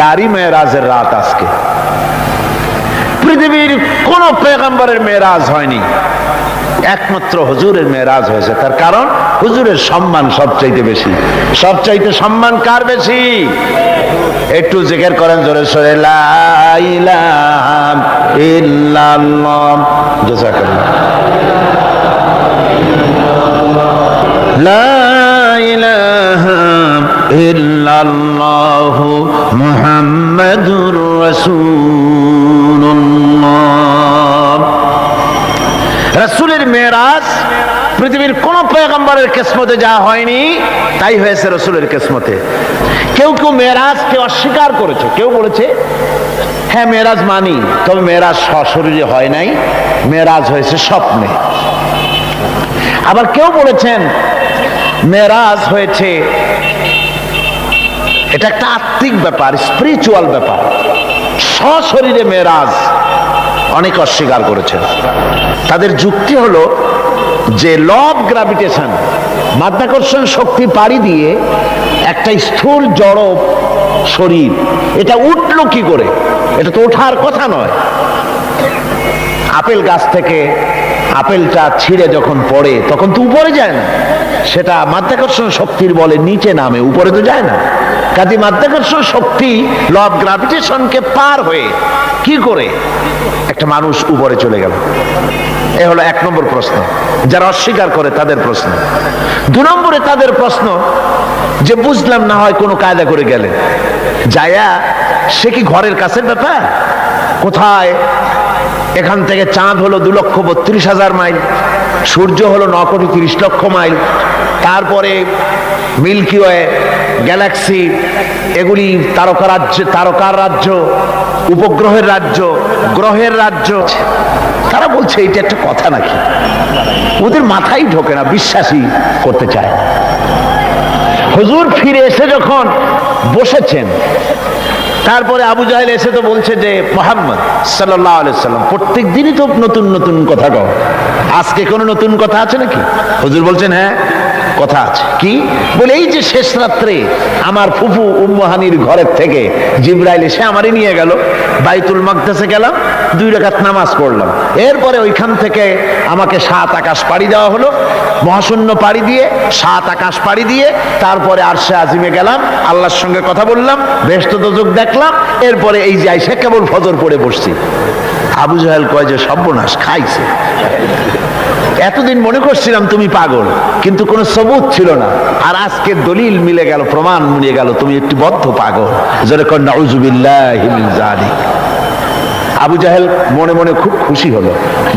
তারই মেরাজের রাত আজকে। পৃথিবীর কোন পয়গম্বরের মেরাজ হয়নি, একমাত্র হুজুরের মেরাজ হয়েছে। তার কারণ হুজুরের সম্মান সবচাইতে বেশি। সবচাইতে সম্মান কার বেশি? একটু জিকির করেন জোরে সোরে, লা ইলাহা ইল্লাল্লাহ। জাযাকাল্লাহ। লা ইলাহা ইল্লাল্লাহ মুহাম্মাদুর রাসূলুল্লাহ। রাসূলের মেরাজ পৃথিবীর কোন পয়গম্বরের কিসমতে যা হয়নি তাই হয়েছে রাসূলের কিসমতে। কেউ কেউ মেরাজকে অস্বীকার করেছে, কেউ বলেছে হ্যাঁ মেরাজ মানি, তবে মেরাজ সশরীরে হয় নাই, মেরাজ হয়েছে স্বপ্নে। আবার কেউ বলেছেন মেরাজ হয়েছে এটা একটা আত্মিক ব্যাপার, স্পিরিচুয়াল ব্যাপার, সশরীরে মেরাজ। অনেকে অস্বীকার করেছেন। তাদের যুক্তি হলো যে ল অফ গ্র্যাভিটেশন, মাধ্যাকর্ষণ শক্তি পাড়ি দিয়ে একটা স্থূল জড় শরীর, এটা উঠলো কি করে? এটা তো ওঠার কথা নয়। আপেল গাছ থেকে আপেলটা ছিঁড়ে যখন পড়ে তখন তো উপরে যায় না, সেটা মাধ্যাকর্ষণ শক্তির বলে নিচে নামে, উপরে তো যায় না। কাজে মাধ্যাকর্ষণ শক্তি ল অফ গ্র্যাভিটেশনকে পার হয়ে কি করে একটা মানুষ উপরে চলে গেল? এ হলো এক নম্বর প্রশ্ন, যারা অস্বীকার করে তাদের প্রশ্ন। দু নম্বরে তাদের প্রশ্ন যে বুঝলাম না হয় কোনো কায়দা করে গেলে যায়া, সে কি ঘরের কাছের ব্যাপার? কোথায়? এখান থেকে চাঁদ হলো 2,32,000 মাইল, সূর্য হলো 9,30,00,000 মাইল, তারপরে মিল্কি ওয়ে, গ্যালাক্সি, এগুলি তারকার রাজ্য, উপগ্রহের রাজ্য, গ্রহের রাজ্য। তারা বলছে এটা একটা কথা নাকি? ওদের মাথায় ঢোকে না, বিশ্বাসই করতে চায়। হুজুর ফিরে এসে যখন বসেছেন, তারপরে আবু জাহেল এসে তো বলছে যে মুহাম্মদ সাল্লাল্লাহু আলাইহি সাল্লাম প্রত্যেক দিনই তো নতুন নতুন কথা কও, আজকে কোনো নতুন কথা আছে নাকি? হুজুর বলছেন হ্যাঁ কথা আছে। কি বলে? এই যে শেষ রাত্রে আমার ফুফু উম্মু হানির ঘরের থেকে জিবরাইল এসে আমারই নিয়ে গেল, বাইতুল মাকদাসে গেলাম, 2 রাকাত নামাজ পড়লাম, এরপরে ওইখান থেকে আমাকে 7 আকাশ পাড়ি দেওয়া হলো, মহাশূন্য পাড়ি দিয়ে 7 আকাশ পাড়ি দিয়ে তারপরে আরশে আজিমে গেলাম, আল্লাহর সঙ্গে কথা বললাম, বেহেশত দোজখ দেখলাম, এরপরে এই যে আইসা কেবল ফজর পড়ে বসছি। আবু জাহেল কয় যে সর্বনাশ, খাইছে। এতদিন মনে করছিলাম তুমি পাগল, কিন্তু কোনো সবুত ছিল না, আর আজকে দলিল মিলে গেল, প্রমাণ মিলে গেল তুমি একটি বদ্ধ পাগল। যেরকম নাউযুবিল্লাহি মিন যালিক। আবু জাহেল মনে মনে খুব খুশি হলো,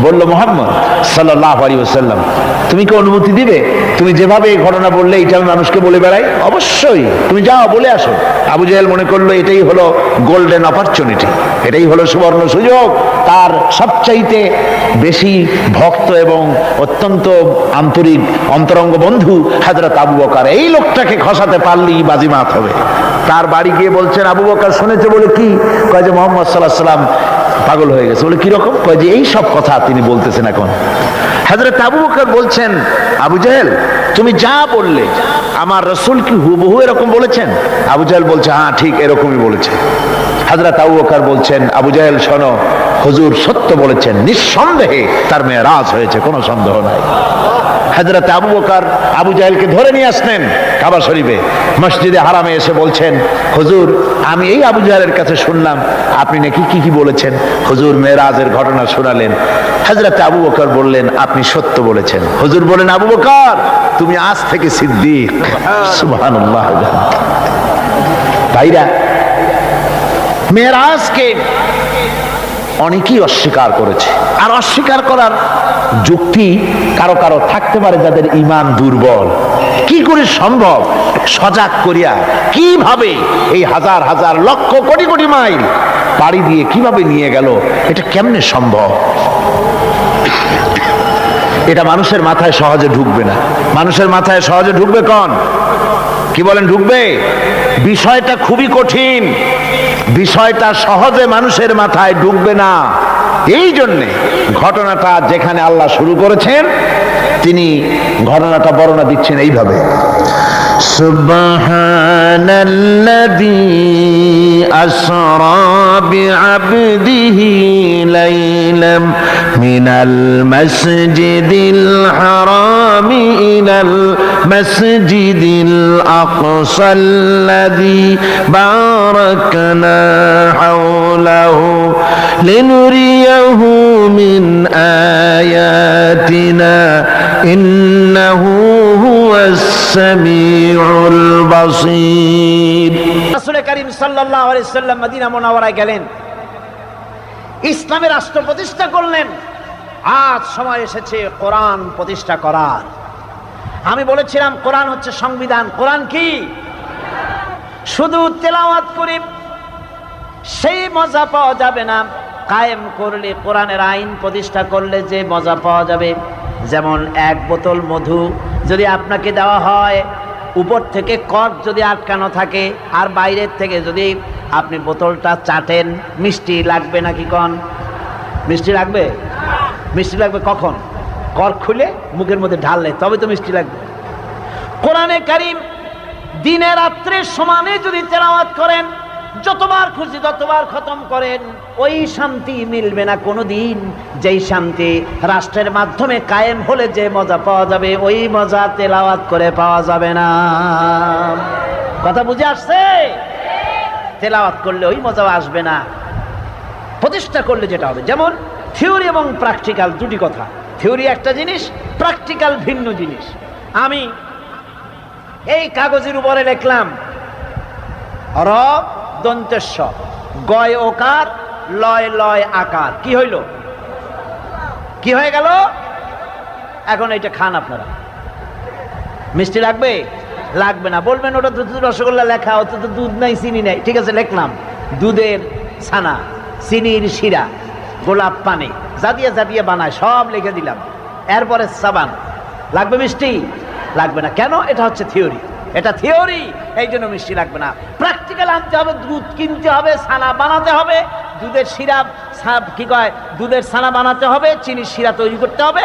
বলল মুহাম্মদ সাল্লাল্লাহু আলাইহি ওয়াসাল্লাম তুমি কি অনুমতি দিবে? তুমি যেভাবে এই ঘটনা বললে এটা আমি মানুষকে বলে বেড়াই, অবশ্যই তুমি যাও বলে আসো। আবু জাহেল মনে করলো এটাই হলো গোল্ডেন অপরচুনিটি, এটাই হলো সুবর্ণ সুযোগ। তার সবচাইতে বেশি ভক্ত এবং অত্যন্ত আন্তরিক অন্তরঙ্গ বন্ধু হযরত আবু বকর, এই লোকটাকে খসাতে পারলেই বাজিমাত হবে। তার বাড়ি গিয়ে বলছেন আবু বকর শুনেছে বলে কি? কয় যে মুহাম্মদ সাল্লাল্লাহু আলাইহি ওয়াসাল্লাম পাগল হয়ে গেছে। বলে কিরকম? কয় যে এই সব কথা তিনি বলতেছেন এখন। হযরত আবু বকর বলছেন আবু জাহেল তুমি যা বললে আমার রাসূল কি হুবহু এরকম বলেছেন? আবু জাহেল বলছে হ্যাঁ ঠিক এরকমই বলেছে। হযরত আবু বকর বলছেন আবু জাহেল শোনো, হুজুর সত্য বলেছেন, নিঃসন্দেহে তার মেরাজ হয়েছে, কোনো সন্দেহ নাই। হযরত আবু বকর আবু জাহেলকে ধরে নিয়ে আসলেন কাবা শরীফে, মসজিদে হারামে এসে বলছেন হুজুর আমি এই আবু জাহেলের কাছে শুনলাম আপনি নাকি কি কি বলেছেন। হুজুর মেরাজের ঘটনা শোনালেন। হযরত আবু বকর বললেন আপনি সত্য বলেছেন। হুজুর বলেন আবু বকর তুমি আজ থেকে সিদ্দিক। সুবহানাল্লাহ। ভাইরা, মেরাজকে অনেকেই অস্বীকার করেছে, আর অস্বীকার করার যুক্তি কারো কারো থাকতে পারে যাদের ঈমান দুর্বল। কি করে সম্ভব? সজাগ করিয়া কিভাবে এই হাজার হাজার লক্ষ কোটি কোটি মাইল পাড়ি দিয়ে কিভাবে নিয়ে গেল, এটা কেমনে সম্ভব? এটা মানুষের মাথায় সহজে ঢুকবে না। মানুষের মাথায় সহজে ঢুকবে কোন? কি বলেন ঢুকবে? বিষয়টা খুবই কঠিন, বিষয়টা সহজে মানুষের মাথায় ঢুকবে না। এই জন্যে ঘটনাটা যেখানে আল্লাহ শুরু করেছেন তিনি ঘটনাটা বর্ণনা দিচ্ছেন এইভাবে। সুবহানাল্লাযী আসরা বিআবদিহি লাইলাম মিনাল মাসজিদিল হারামি ইলাল মাসজিদিল আকসাল্লাযী বারাকনা হাওলাহু লিনুরিয়াহু মিন আয়াতিনা ইন্নাহু হুয়াস সামিউল বাসীর। রাসূল করিম সাল্লাল্লাহু আলাইহি ওয়াসাল্লাম মদিনা মুনাওয়ারায় গেলেন, ইসলামের রাষ্ট্র প্রতিষ্ঠা করলেন। আজ সময় এসেছে কোরআন প্রতিষ্ঠা করার। আমি বলেছিলাম কোরআন হচ্ছে সংবিধান। কোরআন কি? শুধু তেলাওয়াত করে সেই মজা পাওয়া যাবে না, কায়েম করলে, কোরআনের আইন প্রতিষ্ঠা করলে যে মজা পাওয়া যাবে। যেমন এক বোতল মধু যদি আপনাকে দেওয়া হয়, উপর থেকে কর্ক যদি আটকানো থাকে আর বাইরের থেকে যদি আপনি বোতলটা চাটেন, মিষ্টি লাগবে নাকি? কন মিষ্টি লাগবে? মিষ্টি লাগবে কখন? কর্ক খুলে মুখের মধ্যে ঢাললে তবে তো মিষ্টি লাগবে। কোরআনে কারীম দিনে রাত্রে সমানে যদি তেলাওয়াত করেন, যতবার খুশি ততবার খতম করেন, ওই শান্তি মিলবে না কোনোদিন যেই শান্তি রাষ্ট্রের মাধ্যমে কায়েম হলে যে মজা পাওয়া যাবে, ওই মজা তেলাওয়াত করে পাওয়া যাবে না। কথা বুঝে আসছে? তেলাওয়াত করলে ওই মজা আসবে না, প্রতিষ্ঠা করলে যেটা হবে। যেমন থিওরি এবং প্র্যাকটিক্যাল দুটি কথা। থিওরি একটা জিনিস, প্র্যাকটিক্যাল ভিন্ন জিনিস। আমি এই কাগজের উপরে লিখলাম র দন্তেশ্ব, গয় ওকার, লয় লয় আকার, কি হইল? কি হয়ে গেল? এখন এইটা খান আপনারা। মিষ্টি লাগবে? লাগবে না। বলবেন ওটা দুধ রসগোল্লা লেখা, ওতে তো দুধ নাই, চিনি নাই। ঠিক আছে, লিখলাম দুধের ছানা, চিনির শিরা, গোলাপ পানি, জাদিয়ে জাদিয়ে বানায়, সব লিখে দিলাম। এরপরে সাবান। লাগবে মিষ্টি? লাগবে না। কেন? এটা হচ্ছে থিওরি। এটা থিওরি, এই জন্য মিষ্টি লাগবে না। প্র্যাকটিক্যাল আনতে হবে, দুধ কিনতে হবে, ছানা বানাতে হবে, দুধের শিরা কি কয়, দুধের ছানা বানাতে হবে, চিনির শিরা তৈরি করতে হবে,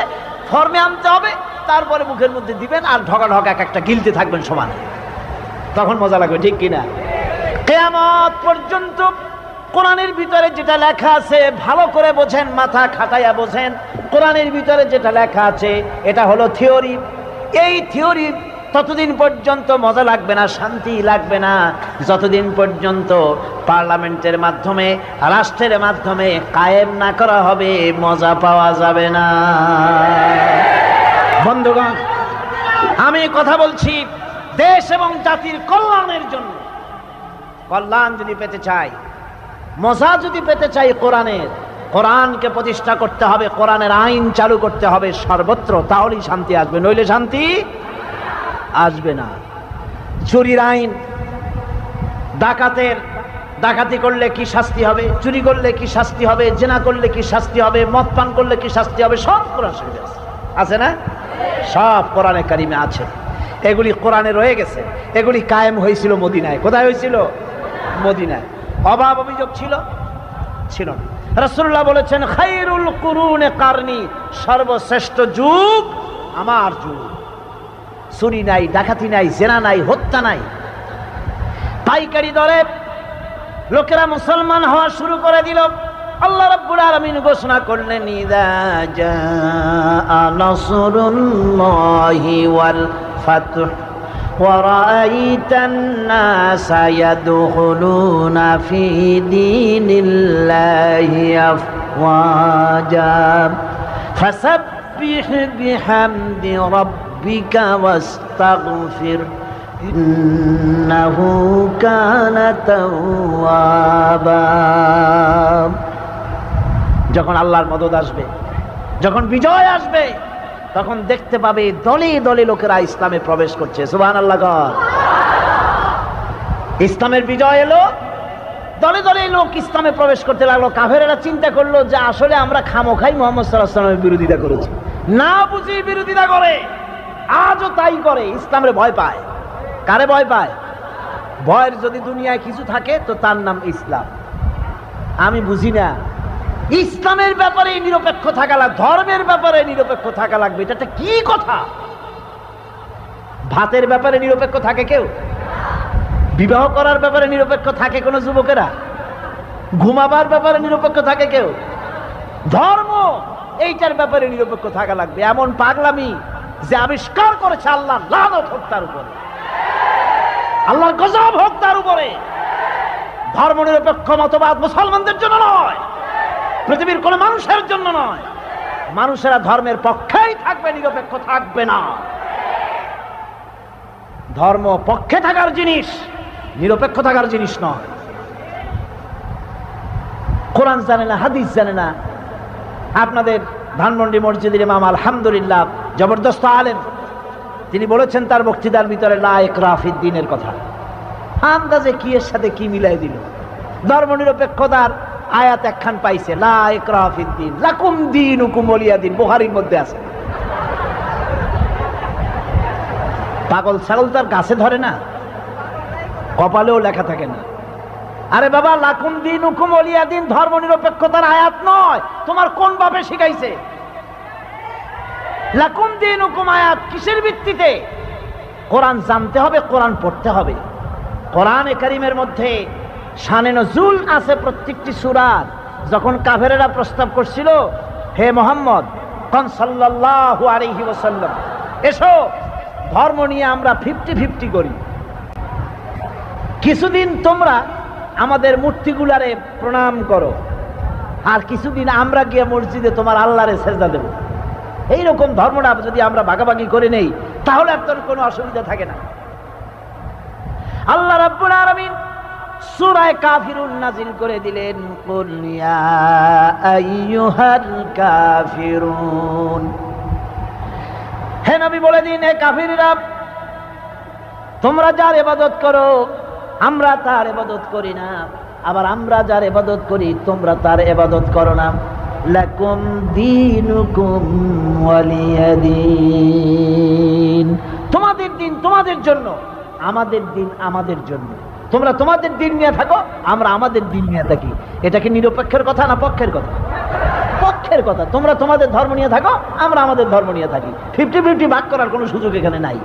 ফর্মে আনতে হবে, তারপরে মুখের মধ্যে দিবেন আর ঢকা ঢকা এক একটা গিলতে থাকবেন সমানে, তখন মজা লাগবে। ঠিক কিনা? কিয়ামত পর্যন্ত কোরআনের ভিতরে যেটা লেখা আছে ভালো করে বোঝেন, মাথা খাটাইয়া বোঝেন। কোরআনের ভিতরে যেটা লেখা আছে এটা হলো থিওরি। এই থিওরি ততদিন পর্যন্ত মজা লাগবে না, শান্তি লাগবে না, যতদিন পর্যন্ত পার্লামেন্টের মাধ্যমে, রাষ্ট্রের মাধ্যমে কায়েম না করা হবে, মজা পাওয়া যাবে না। বন্ধুগণ, আমি কথা বলছি দেশ এবং জাতির কল্যাণের জন্য। কল্যাণ যদি পেতে চাই, মজা যদি পেতে চাই কোরআনের, কোরআনকে প্রতিষ্ঠা করতে হবে, কোরআনের আইন চালু করতে হবে সর্বত্র, তাহলেই শান্তি আসবে, নইলে শান্তি আসবে না। চুরির আইন, ডাকাতি করলে কি শাস্তি হবে, চুরি করলে কি শাস্তি হবে, জেনা করলে কি শাস্তি হবে, মদ পান করলে কি শাস্তি হবে, সব কোরআন শরীফে আছে না? সব কোরআনে কারিমে আছে। এগুলি কোরআনে রয়ে গেছে। এগুলি কায়েম হয়েছিল মদিনায়। কোথায় হয়েছিল? মদিনায়। অভাব অভিযোগ ছিল না। রাসূলুল্লাহ বলেছেন খায়রুল কুরুনে কারনি, সর্বশ্রেষ্ঠ যুগ আমার যুগ। চুরি নাই, ডাকাতি নাই, জেনা নাই, হত্যা নাই। পাইকারি দরে লোকেরা মুসলমান হওয়া শুরু করে দিল। আল্লাহ রাব্বুল আলামিন ঘোষণা করলেন ইযা জাআ নাসরুল্লাহি ওয়াল ফাতহ ওয়া রাআইতান নাসা ইয়াদখুলুনা ফি দীনিল্লাহি আফওয়াজা ফাসাব্বিহ বিহামদি রাব্বিকা ওয়াস্তাগফির ইন্নাহু কানা তাওয়াবা। যখন আল্লাহর মদদ আসবে, যখন বিজয় আসবে, তখন দেখতে পাবে দলে দলে লোকেরা ইসলামে প্রবেশ করছে। সুবহানাল্লাহ। ইসলামের বিজয় এলো, দলে দলে লোক ইসলামে প্রবেশ করতে লাগলো। কাফেরেরা চিন্তা করলো যে আসলে আমরা খামোখাই মুহাম্মদ সাল্লাল্লাহু আলাইহি ওয়াসাল্লামের বিরোধিতা করেছি, না বুঝি বিরোধিতা করে, আজও তাই করে। ইসলামের ভয় পায়। কারে ভয় পায়? ভয়ের যদি দুনিয়ায় কিছু থাকে তো তার নাম ইসলাম। আমি বুঝি না, ইসলামের ব্যাপারে নিরপেক্ষ থাকা লাগবে, ধর্মের ব্যাপারে নিরপেক্ষ থাকা লাগবে। এটা কি কথা? ভাতের ব্যাপারে নিরপেক্ষ থাকে কেউ? বিবাহ করার ব্যাপারে নিরপেক্ষ থাকে কোন যুবকেরা? ঘুমাবার ব্যাপারে নিরপেক্ষ থাকে কেউ? ধর্ম এইটার ব্যাপারে নিরপেক্ষ থাকা লাগবে। এমন পাগলামি যে আবিষ্কার করেছে আল্লাহ, লানত হোক তার উপরে, আল্লাহর গজব হোক তার উপরে। ধর্ম নিরপেক্ষ মতবাদ মুসলমানদের জন্য নয়, পৃথিবীর কোন মানুষের জন্য নয়। মানুষেরা ধর্মের পক্ষেই থাকবে, নিরপেক্ষ থাকবে না। ধর্ম পক্ষে থাকার জিনিস, নিরপেক্ষ থাকার জিনিস নয়। কোরআন জানে না, হাদিস জানে না। আপনাদের ধানমন্ডি মসজিদের ইমাম আলহামদুলিল্লাহ জবরদস্ত আলেম, তিনি বলেছেন তার বক্তৃতার ভিতরে লা ইকরাহা ফিদ্দীনের কথা। আন্দাজে কি এর সাথে কি মিলাই দিল। ধর্ম নিরপেক্ষতার আয়াত একখান পাইছে, লা ইকরাহা ফিদ্দীন, লাকুম দীনুকুম ওয়ালিয়া দীন, বুখারীর মধ্যে আছে। পাগল ছাগল তার গাছে ধরে না, কপালেও লেখা থাকে না। আরে বাবা, লাকুম দীনুকুম ওয়ালিয়া দীন ধর্ম নিরপেক্ষতার আয়াত নয়। তোমার কোন বাপে শিখাইছে? লাকুম দীনুকুম আয়াত কিসের ভিত্তিতে? কোরআন জানতে হবে, কোরআন পড়তে হবে। কোরআনে কারীমের মধ্যে শানে নজুল আছে প্রত্যেকটি সূরার। যখন কাফেরেরা প্রস্তাব করছিল, হে মুহাম্মদ কোন সাল্লাল্লাহু আলাইহি ওয়াসাল্লাম, এসো ধর্ম নিয়ে আমরা 50-50 করি। কিছুদিন তোমরা আমাদের মূর্তিগুলারে প্রণাম করো, আর কিছুদিন আমরা গিয়ে মসজিদে তোমার আল্লাহরে সেজদা দেব। এইরকম ধর্মটা যদি আমরা ভাগাভাগি করে নেই, তাহলে আর তোর কোনো অসুবিধা থাকে না। আল্লাহ রাব্বুল আলামিন সূরা কাফিরুন নাজিল করে দিলেন, কুল ইয়া আইয়ুহাল কাফিরুন, হে নবী বলে দিন, হে কাফিররা, তোমরা যার ইবাদত করো আমরা তার ইবাদত করি না, আবার আমরা যার ইবাদত করি তোমরা তার ইবাদত করো না। লাকুম দীনুকুম ওয়ালিয়া দীন, তোমাদের দিন তোমাদের জন্য, আমাদের দিন আমাদের জন্য। তোমরা তোমাদের দিন নিয়ে থাকো, আমরা আমাদের দিন নিয়ে থাকি। এটা কি নিরপেক্ষের কথা না পক্ষের কথা? পক্ষের কথা। তোমরা তোমাদের ধর্ম নিয়ে থাকো, আমরা আমাদের ধর্ম নিয়ে থাকি। 50-50 ভাগ করার কোনো সুযোগ এখানে নাই।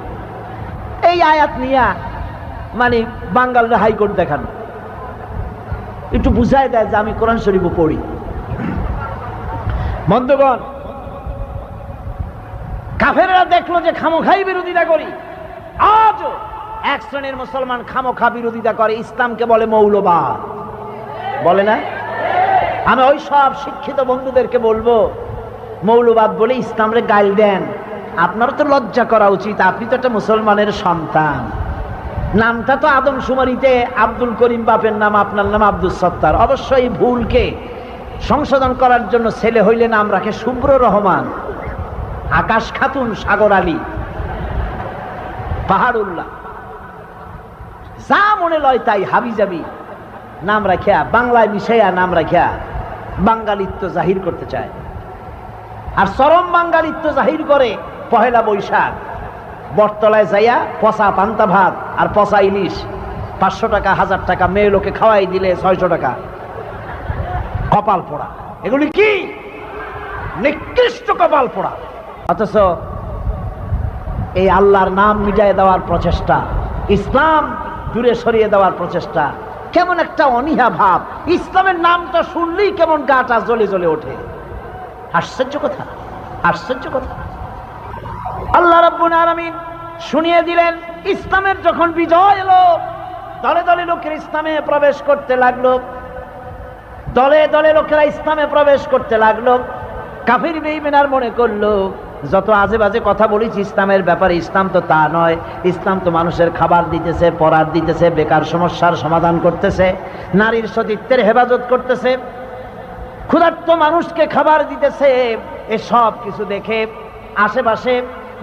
এই আয়াত নিয়ে মানে বাঙ্গালরা হাইকোর্ট দেখানো, একটু বুঝায় দেয় যে আমি কোরআন শরীফও পড়ি। বন্ধুগণ, কাফেররা দেখলো যে খামোখাই বিরোধিতা করি। আজও এক শ্রেণীর মুসলমান খামোখা বিরোধিতা করে, ইসলামকে বলে মৌলবাদ, বলে না? আমি ওই সব শিক্ষিত বন্ধুদেরকে বলবো, মৌলবাদ বলে ইসলামরে গাইল দেন, আপনারও তো লজ্জা করা উচিত। আপনি তো একটা মুসলমানের সন্তান। নামটা তো আদমশুমারিতে আব্দুল করিম বাপের নাম, আপনার নাম আব্দুল সত্তার। অবশ্যই ভুলকে সংশোধন করার জন্য ছেলে হইলে নাম রাখে শুভ্র রহমান, আকাশ খাতুন, সাগর আলী, পাহাড়ুল্লাহ, যা মনে লয় তাই হাবিজাবি নাম রাখিয়া, বাংলায় মিশাইয়া নাম রাখিয়া বাঙালিত্ব জাহির করতে চায়। আর চরম বাঙালিত্ব জাহির করে পহেলা বৈশাখ বটতলায় যাইয়া পচা পান্তা ভাত আর পচা ইলিশ 500 টাকা 1000 টাকা মেয়ে লোকে খাওয়াই দিলে 600 টাকা, কপাল পোড়া। এগুলি কি নিকৃষ্ট কপাল পোড়া। অথচ এই আল্লাহর নাম মিটাই দেওয়ার প্রচেষ্টা, ইসলাম দূরে সরিয়ে দেওয়ার প্রচেষ্টা, কেমন একটা অনীহা ভাব। ইসলামের নামটা শুনলেই কেমন গাটা জ্বলে জ্বলে ওঠে। আশ্চর্য কথা, আশ্চর্য কথা। আল্লাহ রাব্বুল আলামিন শুনিয়ে দিলেন, ইসলামের যখন বিজয় এলো, দলে দলে লোকেরা ইসলামে প্রবেশ করতে লাগলো, দলে দলে লোকেরা ইসলামে প্রবেশ করতে লাগলো। কাফির বেঈমানরা মনে করলো যত আজে বাজে কথা বলেছি ইসলামের ব্যাপারে, ইসলাম তো তা নয়। ইসলাম তো মানুষের খাবার দিতেছে, পরার দিতেছে, বেকার সমস্যার সমাধান করতেছে, নারীর সতীত্বের হেফাজত করতেছে, ক্ষুধার্ত মানুষকে খাবার দিতেছে। এসব কিছু দেখে আশেপাশে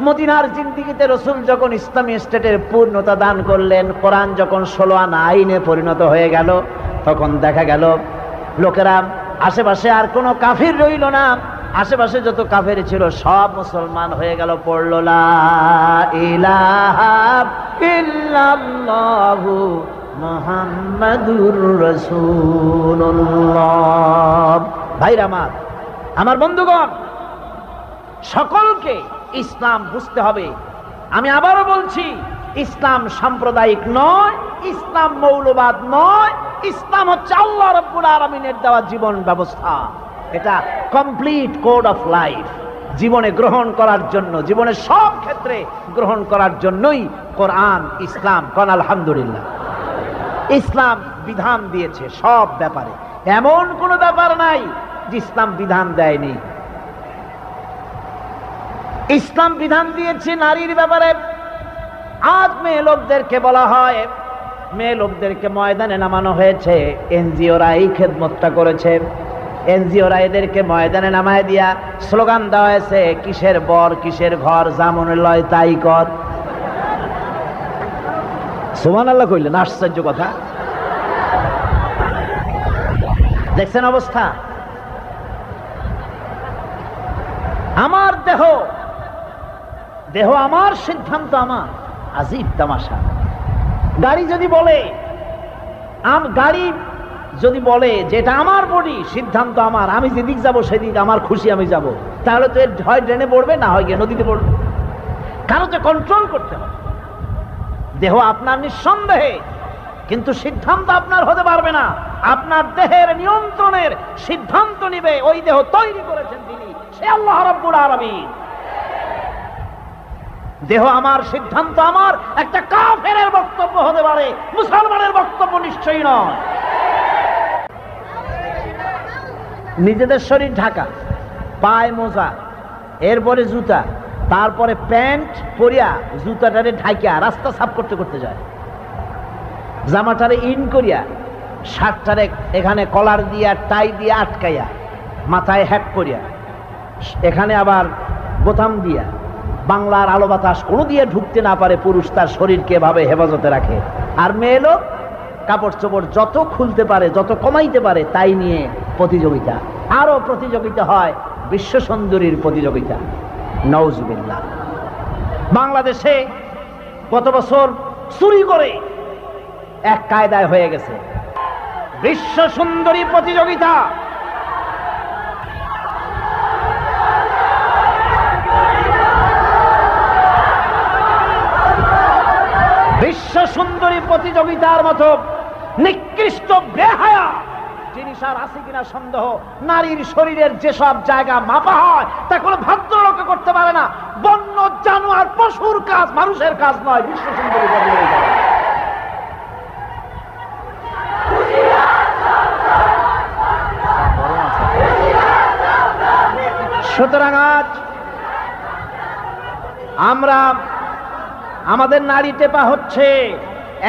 মদিনার জিন্দিগিতে রসুল যখন ইসলামী স্টেটের পূর্ণতা দান করলেন, কোরআন যখন 16 আনা আইনে পরিণত হয়ে গেল, তখন দেখা গেল লোকেরা আশেপাশে আর কোনো কাফির রইল না। আশেপাশে যত কাফের ছিল সব মুসলমান হয়ে গেল, পড়ল লা ইলাহা ইল্লাল্লাহু মুহাম্মাদুর রাসূলুল্লাহ। ভাইরা আমার বন্ধুগণ, সকলকে ইসলাম বুঝতে হবে, আমি আবারও বলছি, ইসলাম সাম্প্রদায়িক নয়, ইসলাম মৌলবাদ নয়, ইসলাম হচ্ছে আল্লাহ রাব্বুল আলামিনের দেওয়া জীবন ব্যবস্থা। এটা কমপ্লিট কোড অফ লাইফ, জীবনে গ্রহণ করার জন্য, জীবনের সব ক্ষেত্রে গ্রহণ করার জন্যই কোরআন ইসলাম, কোন আলহামদুলিল্লাহ। ইসলাম বিধান দিয়েছে সব ব্যাপারে, এমন কোন ব্যাপার নাই যে ইসলাম বিধান দেয়নি। ইসলাম বিধান দিয়েছে নারীর ব্যাপারে। আজ মেয়ে লোকদেরকে বলা হয়, মেয়ে লোকদেরকে ময়দানে নামানো হয়েছে, এনজিওরা এই খেদমতটা করেছে। এনজিওরা এদেরকে ময়দানে নামায় দিয়া স্লোগান দেওয়া হয়েছে, কিসের বর কিসের ঘর, যা মনে লয় তাই কর। সুবহানাল্লাহ কইলেন, আশ্চর্য কথা। দেখছেন অবস্থা? আমার দেহ, দেহ আমার, সিদ্ধান্ত আমার। আজীব তামাশা। গাড়ি যদি বলে, গাড়ি যদি বলে যে এটা আমার বডি, সিদ্ধান্ত আমার, আমি যেদিক যাব সেদিক আমার খুশি আমি যাব, তাহলে তো এর হয় ড্রেনে পড়বে, না হয় গিয়ে নদীতে পড়বে। কারো তো কন্ট্রোল করতে হবে। দেহ আপনার নিঃসন্দেহে, কিন্তু সিদ্ধান্ত আপনার হতে পারবে না। আপনার দেহের নিয়ন্ত্রণের সিদ্ধান্ত নিবে ওই দেহ তৈরি করেছেন তিনি, সে আল্লাহ রাব্বুল আলামিন। দেহ আমার, সিদ্ধান্ত আমার, একটা কাফেরের বক্তব্য হতে পারে, মুসলমানের বক্তব্য নিশ্চয়ই নয়। নিজেদের শরীর ঢাকা, পায়ে মোজা, এরপরে জুতা, তারপরে প্যান্ট পরিয়া জুতাটারে ঢাকিয়া রাস্তা সাফ করতে করতে যায়, জামাটারে ইন করিয়া, শার্টটারে এখানে কলার দিয়া টাই দিয়া আটকাইয়া, মাথায় হ্যাট করিয়া, এখানে আবার বোতাম দিয়া, বাংলার আলো বাতাস কোনো দিয়ে ঢুকতে না পারে পুরুষ তার শরীরকে এভাবে হেফাজতে রাখে। আর মেয়ে লোক কাপড় চোপড় যত খুলতে পারে, যত কমাইতে পারে, তাই নিয়ে প্রতিযোগিতা। আরো প্রতিযোগিতা হয় বিশ্ব সুন্দরীর প্রতিযোগিতা। নাউজুবিল্লাহ। বাংলাদেশে গত বছর চুরি করে এক কায়দায় হয়ে গেছে বিশ্ব সুন্দরী প্রতিযোগিতা। বিশ্ব সুন্দরী প্রতিযোগিতার মতো নিকৃষ্ট বেহায়া জিনিস আর আছে কিনা সন্দেহ। নারীর শরীরের যেসব জায়গা মাপা হয় তা কোনো ভদ্রলোক করতে পারে না। বন্য জানোয়ার, পশুর কাজ, মানুষের কাজ নয় বিশ্ব সুন্দরী প্রতিযোগিতা। সুতরাং আজ আমরা, আমাদের নারী টেপা হচ্ছে,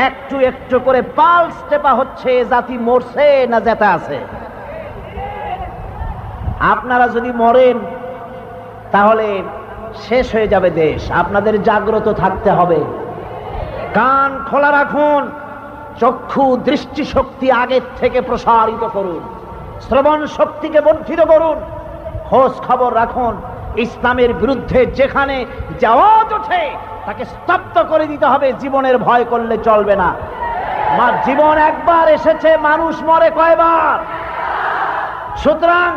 একটু একটু করে পালস টেপা হচ্ছে, জাতি মরছে না জেতা আছে। আপনারা যদি মরেন তাহলে শেষ হয়ে যাবে দেশ। আপনাদের জাগ্রত থাকতে হবে, কান খোলা রাখুন, চক্ষু দৃষ্টি শক্তি আগের থেকে প্রসারিত করুন, শ্রবণ শক্তিকে বর্ধিত করুন, খোঁজ খবর রাখুন। ইসলামের বিরুদ্ধে যেখানে আওয়াজ ওঠে তাকে স্তব্ধ করে দিতে হবে। জীবনের ভয় করলে চলবে না। জীবন একবার এসেছে, মানুষ মরে কয়বার? সুতরাং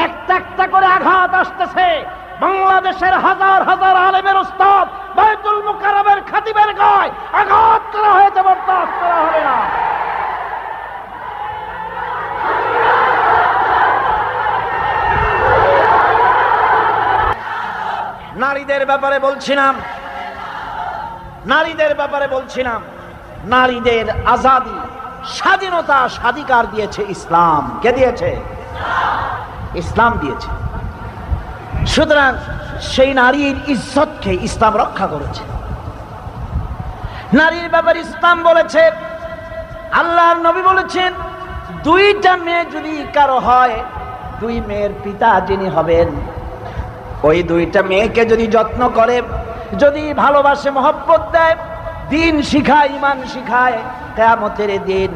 একটা একটা করে আঘাত আসতেছে। বাংলাদেশের হাজার হাজার আলেমের উস্তাদ বাইতুল মুকাররমের খতিবের গায়ে আঘাত করা হয়েছে, বরদাস্ত করা হবে না। নারীদের ব্যাপারে বলছিলাম, নারীদের ব্যাপারে বলছিলাম, নারীদের আজাদি, স্বাধীনতা, স্বাধিকার দিয়েছে ইসলাম। কে দিয়েছে? ইসলাম দিয়েছে। সুতরাং সেই নারীর ইজ্জতকে ইসলাম রক্ষা করেছে। নারীর ব্যাপারে ইসলাম বলেছে, আল্লাহর নবী বলেছেন, দুইটা মেয়ে যদি কারো হয়, দুই মেয়ের পিতা যিনি হবেন, ওই দুইটা মেয়েকে যদি যত্ন করে, যদি ভালোবাসে, মহব্বত দেয়, দিন শিখায়, ইমান শিখায়, কিয়ামতের দিন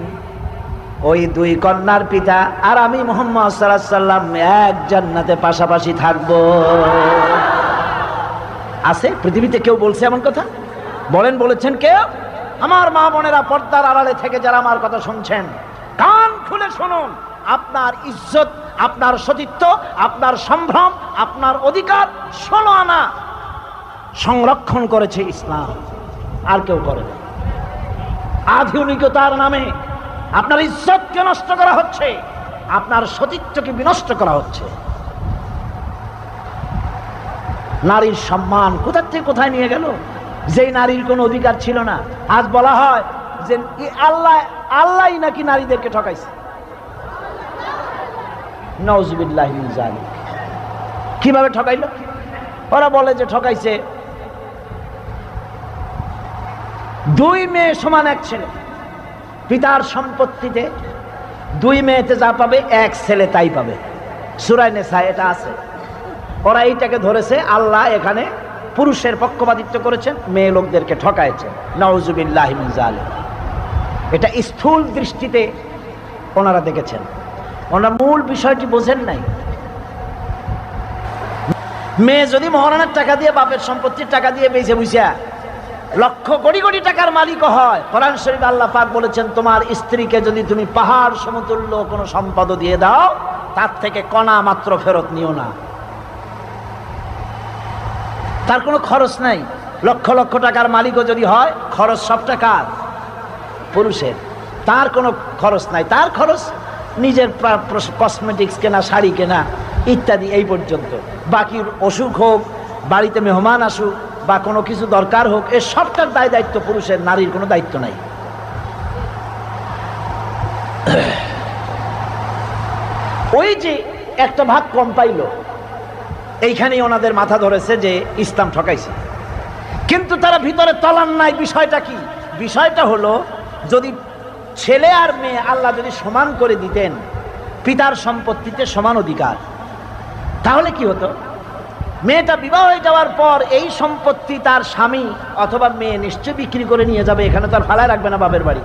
ওই দুই কন্যার পিতা আর আমি মুহাম্মদ সাল্লাল্লাহু আলাইহি সাল্লাম এক জান্নাতে পাশাপাশি থাকবো। আছে পৃথিবীতে কেউ বলছে এমন কথা? বলেন, বলেছেন কেউ? আমার মা বোনেরা, পর্দার আড়ালে থেকে যারা আমার কথা শুনছেন, কান খুলে শুনুন। আপনার ইজ্জত, আপনার সতীত্ব, আপনার সম্ভ্রম, আপনার অধিকার 16 আনা সংরক্ষণ করেছে ইসলাম, আর কেউ করে না। আধুনিকতার নামে আপনার ইজ্জতকে নষ্ট করা হচ্ছে, আপনার সতীত্বকে বিনষ্ট করা হচ্ছে। নারীর সম্মান কোথা থেকে কোথায় নিয়ে গেল? যেই নারীর কোনো অধিকার ছিল না, আজ বলা হয় যে আল্লাহ নাকি নারীদেরকে ঠকাইছে। নাউজুবিল্লাহি মিন যালিক। কিভাবে ঠকাইল? ওরা বলে যে ঠকাইছে 2 মেয়ে সমান 1 ছেলে। পিতার সম্পত্তিতে 2 মেয়েতে যা পাবে 1 ছেলে তাই পাবে। সূরা নিসা এটা আছে। ওরা এইটাকে ধরেছে আল্লাহ এখানে পুরুষের পক্ষপাতিত্ব করেছেন, মেয়ে লোকদেরকে ঠকাইছেন। নাউজুবিল্লাহি মিন যালিক। এটা স্থূল দৃষ্টিতে ওনারা দেখেছেন, ওনারা মূল বিষয়টি বোঝেন নাই। মেয়ে যদি মহারানার টাকা দিয়ে, বাপের সম্পত্তির টাকা দিয়ে বেঁচে বুঝা লক্ষ কোটি কোটি টাকার মালিক হয়, কোরআন শরীফে আল্লাহ পাক বলেছেন তোমার স্ত্রীকে যদি তুমি পাহাড় সমতুল্য কোনো সম্পদ দিয়ে দাও, তার থেকে কণা মাত্র ফেরত নিও না। তার কোনো খরচ নাই। লক্ষ লক্ষ টাকার মালিকও যদি হয়, খরচ সবটা কার? পুরুষের। তার কোনো খরচ নাই। তার খরচ নিজের কসমেটিক্স কেনা, শাড়ি কেনা ইত্যাদি, এই পর্যন্ত। বাকি অসুখ হোক, বাড়িতে মেহমান আসুক, বা কোনো কিছু দরকার হোক, এ সবটার দায় দায়িত্ব পুরুষের, নারীর কোনো দায়িত্ব নাই। ওই যে একটা ভাগ কম পাইল, এইখানেই ওনাদের মাথা ধরেছে যে ইসলাম ঠকাইছে। কিন্তু তারা ভিতরে তলান নাই। বিষয়টা কি? বিষয়টা হলো, যদি ছেলে আর মেয়ে আল্লাহ যদি সমান করে দিতেন, পিতার সম্পত্তিতে সমান অধিকার, তাহলে কি হতো? মেয়েটা বিবাহ হয়ে যাওয়ার পর এই সম্পত্তি তার স্বামী অথবা মেয়ে নিশ্চয় বিক্রি করে নিয়ে যাবে। এখানে তো আর ফালায় রাখবে না বাপের বাড়ি,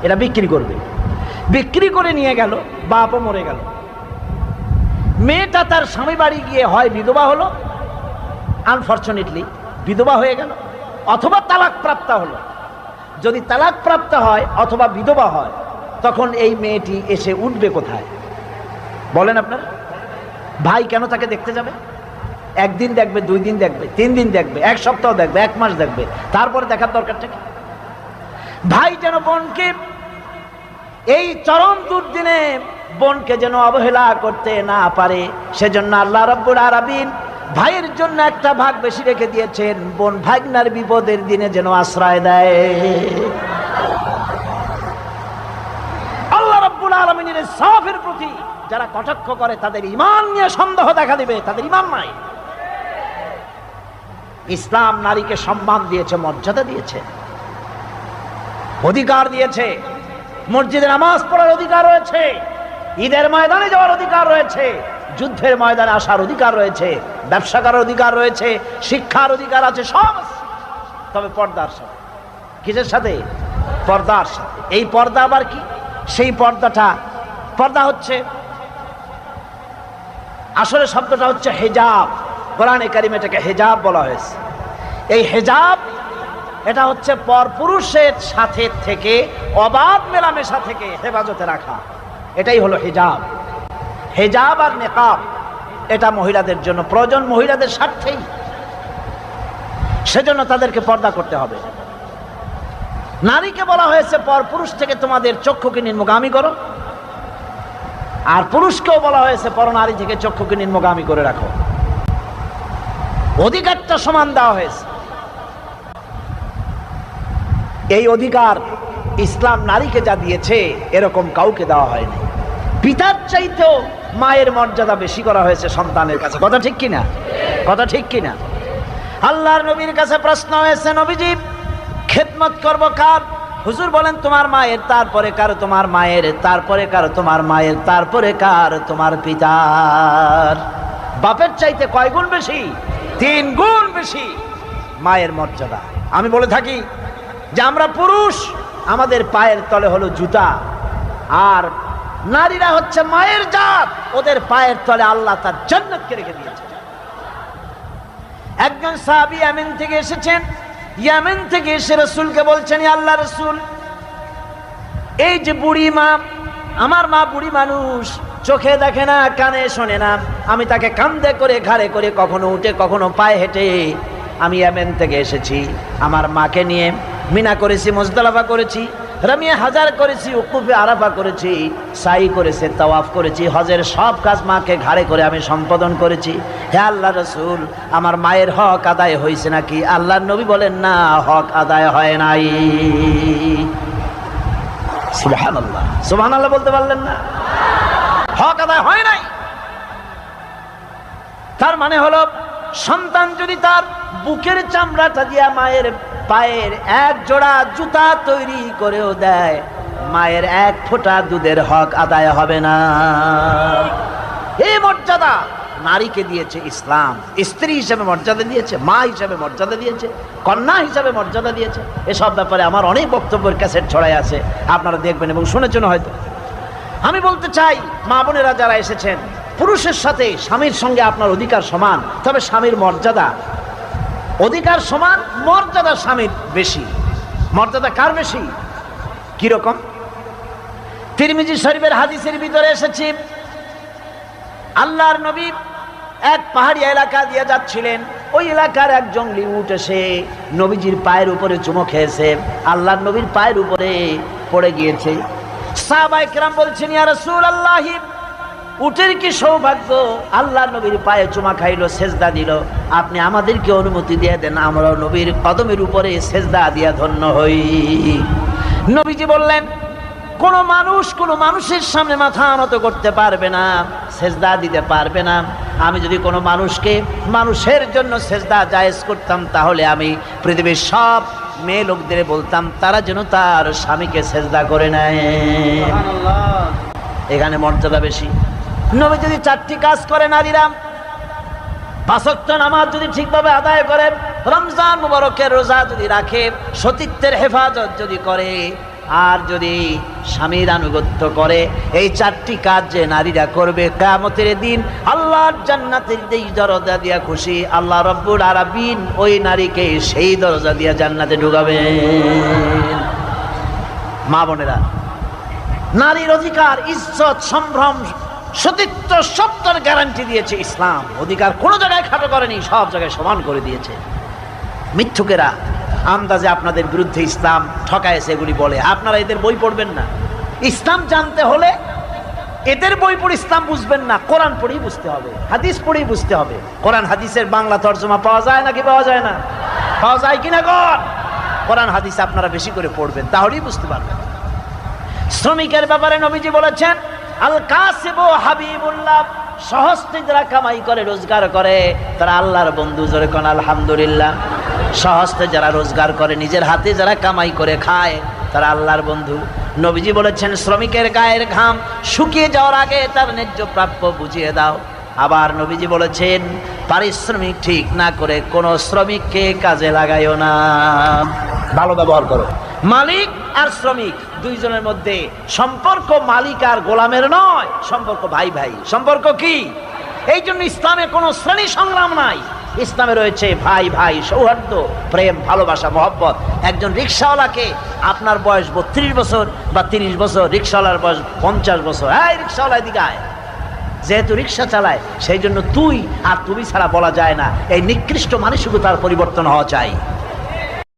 এটা বিক্রি করবে। বিক্রি করে নিয়ে গেল, বাপও মরে গেল। মেয়েটা তার স্বামী বাড়ি গিয়ে হয় বিধবা হলো, আনফরচুনেটলি বিধবা হয়ে গেল, অথবা তালাক প্রাপ্ত হলো। যদি তালাক প্রাপ্ত হয় অথবা বিধবা হয়, তখন এই মেয়েটি এসে উঠবে কোথায় বলেন আপনার? ভাই কেন তাকে দেখতে যাবে? 1 দিন দেখবে, 2 দিন দেখবে, 3 দিন দেখবে, 1 সপ্তাহ দেখবে, 1 মাস দেখবে, তারপরে দেখার দরকারটা কি? ভাই যেন বোনকে এই চরম দুর্দিনে বোনকে যেন অবহেলা করতে না পারে, সেজন্য আল্লাহ রাব্বুল আলামিন ভাইয়ের জন্য একটা ভাগ বেশি রেখে দিয়েছেন, বোন ভাগনার বিপদের দিনে যেন আশ্রয় দেয়। আল্লাহ রাব্বুল আলামিনের সাফের প্রতি যারা কটাক্ষ করে, তাদের ঈমান নিয়ে সন্দেহ দেখা দিবে, তাদের ঈমান নাই। ইসলাম নারীকে সম্মান দিয়েছে, মর্যাদা দিয়েছে, অধিকার দিয়েছে। মসজিদে নামাজ পড়ার অধিকার রয়েছে, ঈদের ময়দানে যাওয়ার অধিকার রয়েছে, যুদ্ধের ময়দানে আসার অধিকার রয়েছে, ব্যবসা করার অধিকার রয়েছে, শিক্ষার অধিকার আছে, সব। তবে পর্দার সাথে। কিসের সাথে? পর্দার সাথে। এই পর্দা আবার কি? সেই পর্দা হচ্ছে, আসলে শব্দটা হচ্ছে হেজাব। কোরআনে কারিমে এটাকে হেজাব বলা হয়েছে। এই হেজাব এটা হচ্ছে পরপুরুষের সাথে থেকে অবাধ মেলামেশা থেকে হেফাজতে রাখা, এটাই হলো হেজাব। হেজাব আর নেকাব এটা মহিলাদের জন্য প্রয়োজন, মহিলাদের স্বার্থেই। সেজন্য তাদেরকে পর্দা করতে হবে। নারীকে বলা হয়েছে পরপুরুষ থেকে তোমাদের চক্ষুকে নিম্নগামী করো, আর পুরুষকেও বলা হয়েছে পরনারী থেকে চক্ষুকে নিম্নগামী করে রাখো। অধিকারটা সমান দেওয়া হয়েছে। এই অধিকার ইসলাম নারীকে যা দিয়েছে এরকম কাউকে দেওয়া হয়নি। পিতার চাইতেও মায়ের মর্যাদা বেশি করা হয়েছে সন্তানের কাছে। কথা ঠিক কিনা? কথা ঠিক কিনা? আল্লাহর নবীর কাছে প্রশ্ন হয়েছে, নবীজি খেদমত করব কার? হুজুর বলেন তোমার মায়ের, তারপরে কার তোমার মায়ের, তারপরে কার তোমার মায়ের, তারপরে কার তোমার পিতার। বাপের চাইতে কয় গুণ বেশি? 3 গুণ বেশি মায়ের মর্যাদা। আমি বলে থাকি যে আমরা পুরুষ, আমাদের পায়ের তলে হলো জুতা, আর নারীরা হচ্ছে মায়ের জাত, ওদের পায়ের তলে আল্লাহ তার জান্নাতকে রেখে দিয়েছে। একজন সাহাবী ইয়ামেন থেকে এসেছেন, ইয়ামেন থেকে এসে রাসূলকে বলছেন, ইয়া আল্লাহ রাসূল, এই যে বুড়ি মা, আমার মা বুড়ি মানুষ, চোখে দেখে না, কানে শোনে না, আমি তাকে কাঁধে করে ঘাড়ে করে কখনো উঠে কখনো পায়ে হেঁটে আমি ইয়েমেন থেকে এসেছি, আমার মাকে নিয়ে মিনা করেছি, মুজদালিফা করেছি, রামিয়া হাজার করেছি, উকুফে আরাফা করেছি, সাই করেছে, তাওয়াফ করেছি, হজের সব কাজ মাকে ঘাড়ে করে আমি সম্পাদন করেছি। হে আল্লাহ রাসূল, আমার মায়ের হক আদায় হয়েছে নাকি? আল্লাহর নবী বলেন, না, হক আদায় হয় নাই। সুবহানাল্লাহ, সুবহানাল্লাহ বলতে পারলেন না? হক আদায় হয় নাই। তার মানে হলো, সন্তান যদি তার বুকের চামড়াটা দিয়া মায়ের পায়ের এক জোড়া জুতা তৈরি করেও দেয়, মায়ের এক ফোঁটা দুধের হক আদায় হবে না। এই মর্যাদা নারীকে দিয়েছে ইসলাম। স্ত্রী হিসেবে মর্যাদা দিয়েছে, মা হিসেবে মর্যাদা দিয়েছে, কন্যা হিসেবে মর্যাদা দিয়েছে। এসব ব্যাপারে আমার অনেক বক্তব্যের ক্যাসেট ছড়াই আছে, আপনারা দেখবেন এবং শুনেছেন হয়তো। আমি বলতে চাই, মা বোনেরা যারা এসেছেন, পুরুষের সাথে স্বামীর সঙ্গে আপনার অধিকার সমান, তবে স্বামীর মর্যাদা, অধিকার সমান, মর্যাদা স্বামীর বেশি। মর্যাদা কার বেশি? কিরকম? তিরমিজি শরীফের হাদিসের ভিতরে এসেছে, আল্লাহর নবী এক পাহাড়ি এলাকা দিয়ে যাচ্ছিলেন। ওই এলাকার এক জঙ্গলি উট এসে নবীজির পায়ের উপরে চুমো খেয়েছে, আল্লাহর নবীর পায়ের উপরে পড়ে গিয়েছে। সাহাবায়ে কেরাম বলছেন, ইয়া রাসূলুল্লাহ, উটের কি সৌভাগ্য, আল্লাহর নবীর পায়ে চুমা খাইলো, সেজদা দিল, আপনি আমাদেরকে অনুমতি দিয়ে দেন, আমরাও নবীর কদমের উপরে সেজদা দিয়া ধন্য হই। নবীজি বললেন, কোন মানুষ কোন মানুষের সামনে মাথা নত করতে পারবে না, সেজদা দিতে পারবে না। আমি যদি কোনো মানুষকে মানুষের জন্য সেজদা জায়েজ করতাম, তাহলে আমি পৃথিবীর সব মেয়ে লোকদের বলতাম তারা যেন তার স্বামীকে সেজদা করে নেয়। এখানে মর্যাদা বেশি। নবী যদি 4টি কাজ করে নারীরা, 5 ওয়াক্ত নামাজ যদি ঠিকভাবে আদায় করে, রমজান মুবারকের রোজা যদি রাখে, সতীত্বের হেফাজত যদি করে, আর যদি স্বামীর আনুগত্য করে, এই 4টি কাজ যে নারীরা করবে, কিয়ামতের দিন আল্লাহর জান্নাতের যেই দরজা দিয়া খুশি, আল্লাহ রব্বুল আলামিন ওই নারীকে সেই দরজা দিয়া জান্নাতে ঢুকাবেন। মা বোনেরা, নারীর অধিকার, ইজ্জত, সম্ভ্রম, সতীত্ব সত্যের গ্যারান্টি দিয়েছে ইসলাম। অধিকার কোনো জায়গায় খাটো করেনি, সব জায়গায় সমান করে দিয়েছে। মিথ্যুকেরা আন্দাজে আপনাদের বিরুদ্ধে ইসলাম ঠকায়েছে এগুলি বলে, আপনারা এদের বই পড়বেন না। ইসলাম জানতে হলে এদের বই পড়ে ইসলাম বুঝবেন না, কোরআন পড়েই বুঝতে হবে, হাদিস পড়েই বুঝতে হবে। কোরআন হাদিসের বাংলা তর্জমা পাওয়া যায় নাকি পাওয়া যায় না? পাওয়া যায় কিনা গণ? কোরআন হাদিস আপনারা বেশি করে পড়বেন, তাহলেই বুঝতে পারবেন। শ্রমিকের ব্যাপারে নবীজি বলেছেন, আল কাসিবু হাবিবুল্লাহ, সহজে যারা কামাই করে, রোজগার করে, তারা আল্লাহর বন্ধু। জোরে কোন আলহামদুলিল্লাহ। সহজে যারা রোজগার করে, নিজের হাতে যারা কামাই করে খায়, তারা আল্লাহর বন্ধু। নবীজি বলেছেন, শ্রমিকের গায়ের ঘাম শুকিয়ে যাওয়ার আগে তার ন্যায্য প্রাপ্য বুঝিয়ে দাও। আবার নবীজি বলেছেন, পারিশ্রমিক ঠিক না করে কোনো শ্রমিককে কাজে লাগাইও না, ভালো ব্যবহার করো। মালিক আর শ্রমিক দুইজনের মধ্যে সম্পর্ক মালিক আর গোলামের নয়, সম্পর্ক ভাই ভাই। সম্পর্ক কি? এই জন্য ইসলামে কোনো শ্রেণী সংগ্রাম নাই। ইসলামে রয়েছে ভাই ভাই, সৌহার্দ্য, প্রেম, ভালোবাসা, মহব্বত। একজন রিক্সাওয়ালাকে আপনার বয়স 32 বছর বা 30 বছর, রিক্সাওয়ালার বয়স 50 বছর, এই রিক্সাওয়ালা এদিকে আয়। যেহেতু রিক্সা চালায়, সেই জন্য তুই আর তুমি ছাড়া বলা যায় না। এই নিকৃষ্ট মানসিকতার পরিবর্তন হওয়া চাই।